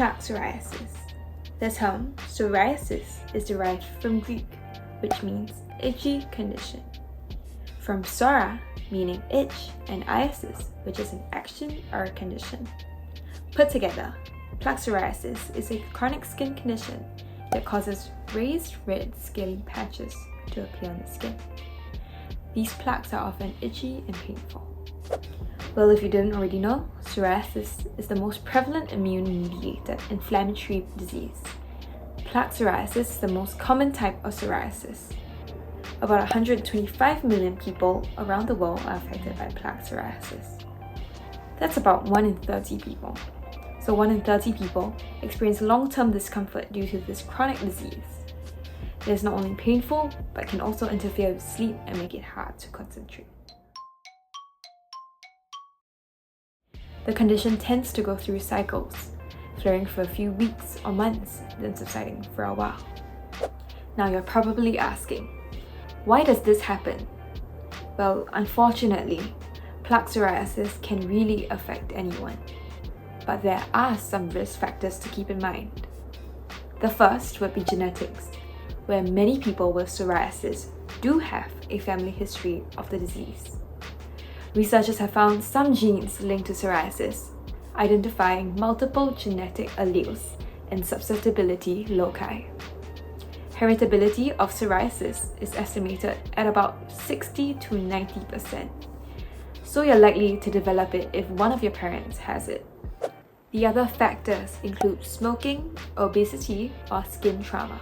Plaque psoriasis. The term psoriasis is derived from Greek, which means itchy condition, from psora, meaning itch, and iasis, which is an action or a condition. Put together, plaque psoriasis is a chronic skin condition that causes raised red scaly patches to appear on the skin. These plaques are often itchy and painful. Well, if you didn't already know, psoriasis is the most prevalent immune-mediated inflammatory disease. Plaque psoriasis is the most common type of psoriasis. About 125 million people around the world are affected by plaque psoriasis. That's about 1 in 30 people. So 1 in 30 people experience long-term discomfort due to this chronic disease. It is not only painful, but can also interfere with sleep and make it hard to concentrate. The condition tends to go through cycles, flaring for a few weeks or months, then subsiding for a while. Now you're probably asking, why does this happen? Well, unfortunately, plaque psoriasis can really affect anyone. But there are some risk factors to keep in mind. The first would be genetics, where many people with psoriasis do have a family history of the disease. Researchers have found some genes linked to psoriasis, identifying multiple genetic alleles and susceptibility loci. Heritability of psoriasis is estimated at about 60 to 90%, so you're likely to develop it if one of your parents has it. The other factors include smoking, obesity, or skin trauma,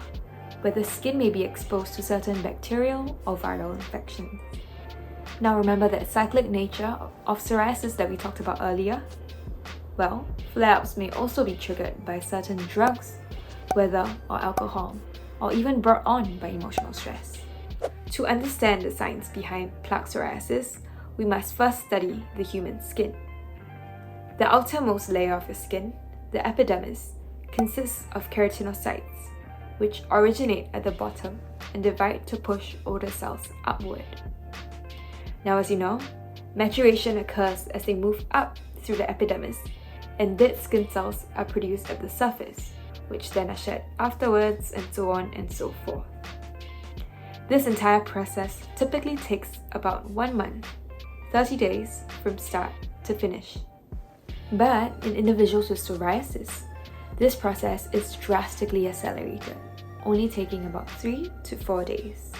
where the skin may be exposed to certain bacterial or viral infections. Now remember that cyclic nature of psoriasis that we talked about earlier? Well, flare-ups may also be triggered by certain drugs, weather, or alcohol, or even brought on by emotional stress. To understand the science behind plaque psoriasis, we must first study the human skin. The outermost layer of your skin, the epidermis, consists of keratinocytes, which originate at the bottom and divide to push older cells upward. Now, as you know, maturation occurs as they move up through the epidermis, and dead skin cells are produced at the surface, which then are shed afterwards, and so on and so forth. This entire process typically takes about 1 month, 30 days from start to finish. But in individuals with psoriasis, this process is drastically accelerated, only taking about 3 to 4 days.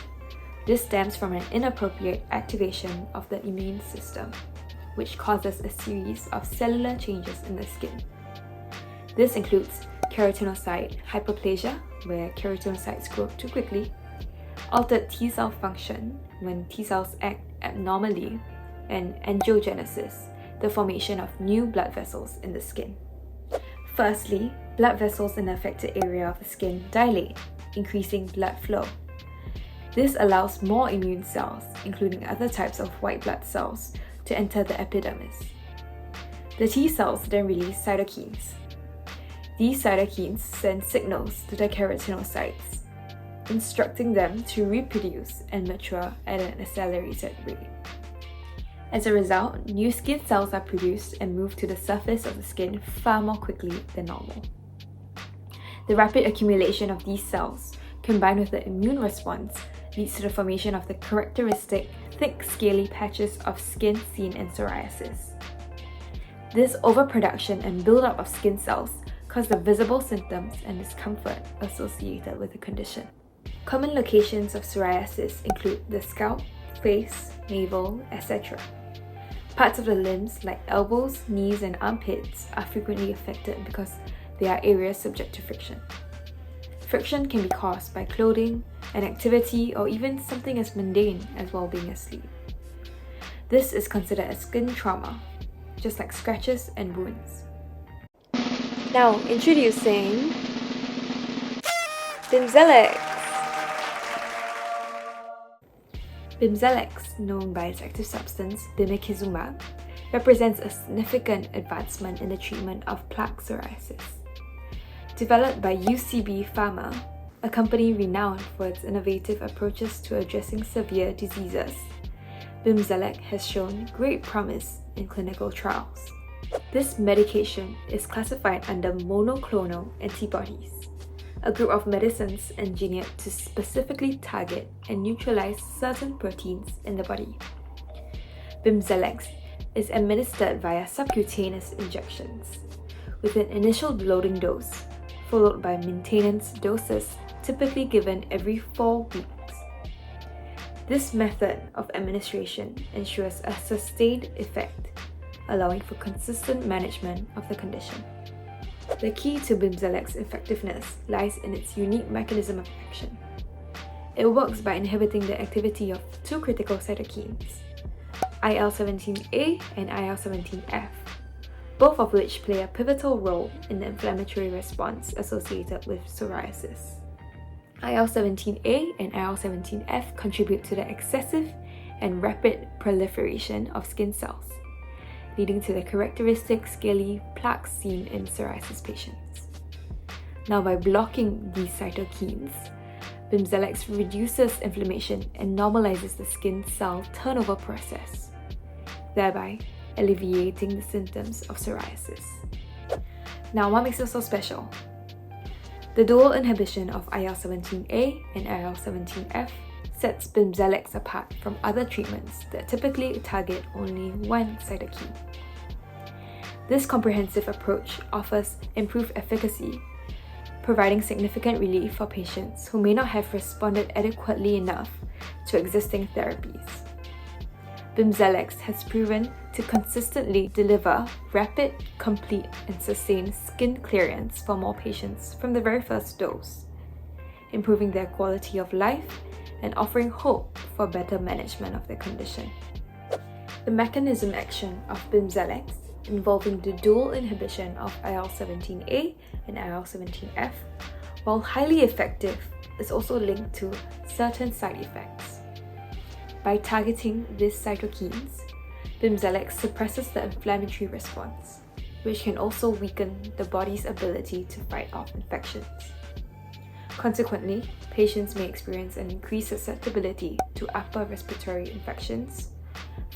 This stems from an inappropriate activation of the immune system, which causes a series of cellular changes in the skin. This includes keratinocyte hyperplasia, where keratinocytes grow too quickly, altered T cell function, when T cells act abnormally, and angiogenesis, the formation of new blood vessels in the skin. Firstly, blood vessels in the affected area of the skin dilate, increasing blood flow. This allows more immune cells, including other types of white blood cells, to enter the epidermis. The T cells then release cytokines. These cytokines send signals to the keratinocytes, instructing them to reproduce and mature at an accelerated rate. As a result, new skin cells are produced and move to the surface of the skin far more quickly than normal. The rapid accumulation of these cells, combined with the immune response, leads to the formation of the characteristic thick scaly patches of skin seen in psoriasis. This overproduction and buildup of skin cells cause the visible symptoms and discomfort associated with the condition. Common locations of psoriasis include the scalp, face, navel, etc. Parts of the limbs like elbows, knees, and armpits are frequently affected because they are areas subject to friction. Friction can be caused by clothing, an activity, or even something as mundane as while being asleep. This is considered as skin trauma, just like scratches and wounds. Now, introducing Bimzelx. Bimzelx, known by its active substance Bimekizumab, represents a significant advancement in the treatment of plaque psoriasis. Developed by UCB Pharma, a company renowned for its innovative approaches to addressing severe diseases, Bimzelx has shown great promise in clinical trials. This medication is classified under monoclonal antibodies, a group of medicines engineered to specifically target and neutralize certain proteins in the body. Bimzelx is administered via subcutaneous injections, with an initial loading dose, followed by maintenance doses typically given every 4 weeks. This method of administration ensures a sustained effect, allowing for consistent management of the condition. The key to Bimzelx's effectiveness lies in its unique mechanism of action. It works by inhibiting the activity of two critical cytokines, IL-17A and IL-17F, both of which play a pivotal role in the inflammatory response associated with psoriasis. IL-17A and IL-17F contribute to the excessive and rapid proliferation of skin cells, leading to the characteristic scaly plaques seen in psoriasis patients. Now, by blocking these cytokines, Bimzelx reduces inflammation and normalizes the skin cell turnover process, thereby alleviating the symptoms of psoriasis. Now, what makes it so special? The dual inhibition of IL-17A and IL-17F sets Bimzelx apart from other treatments that typically target only one cytokine. This comprehensive approach offers improved efficacy, providing significant relief for patients who may not have responded adequately enough to existing therapies. Bimzelx has proven to consistently deliver rapid, complete, and sustained skin clearance for more patients from the very first dose, improving their quality of life and offering hope for better management of their condition. The mechanism action of Bimzelx, involving the dual inhibition of IL-17A and IL-17F, while highly effective, is also linked to certain side effects. By targeting these cytokines, Bimzelx suppresses the inflammatory response, which can also weaken the body's ability to fight off infections. Consequently, patients may experience an increased susceptibility to upper respiratory infections,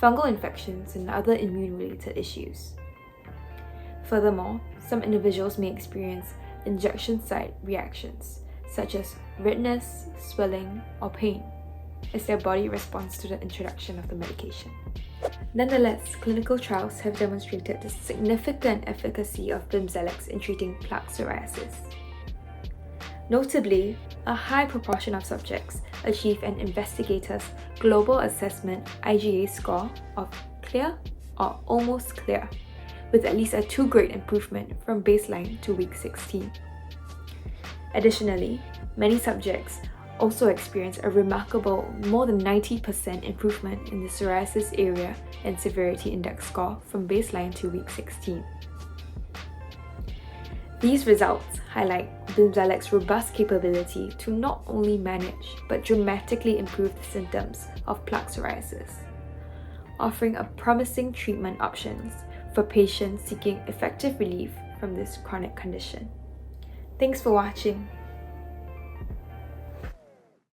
fungal infections, and other immune-related issues. Furthermore, some individuals may experience injection site reactions, such as redness, swelling, or pain, as their body responds to the introduction of the medication. Nonetheless, clinical trials have demonstrated the significant efficacy of Bimzelx in treating plaque psoriasis. Notably, a high proportion of subjects achieve an investigator's global assessment IGA score of clear or almost clear, with at least a 2-grade improvement from baseline to week 16. Additionally, many subjects also experience a remarkable more than 90% improvement in the psoriasis area and severity index score from baseline to week 16. These results highlight Bimzelx's robust capability to not only manage but dramatically improve the symptoms of plaque psoriasis, offering a promising treatment options for patients seeking effective relief from this chronic condition. Thanks for watching.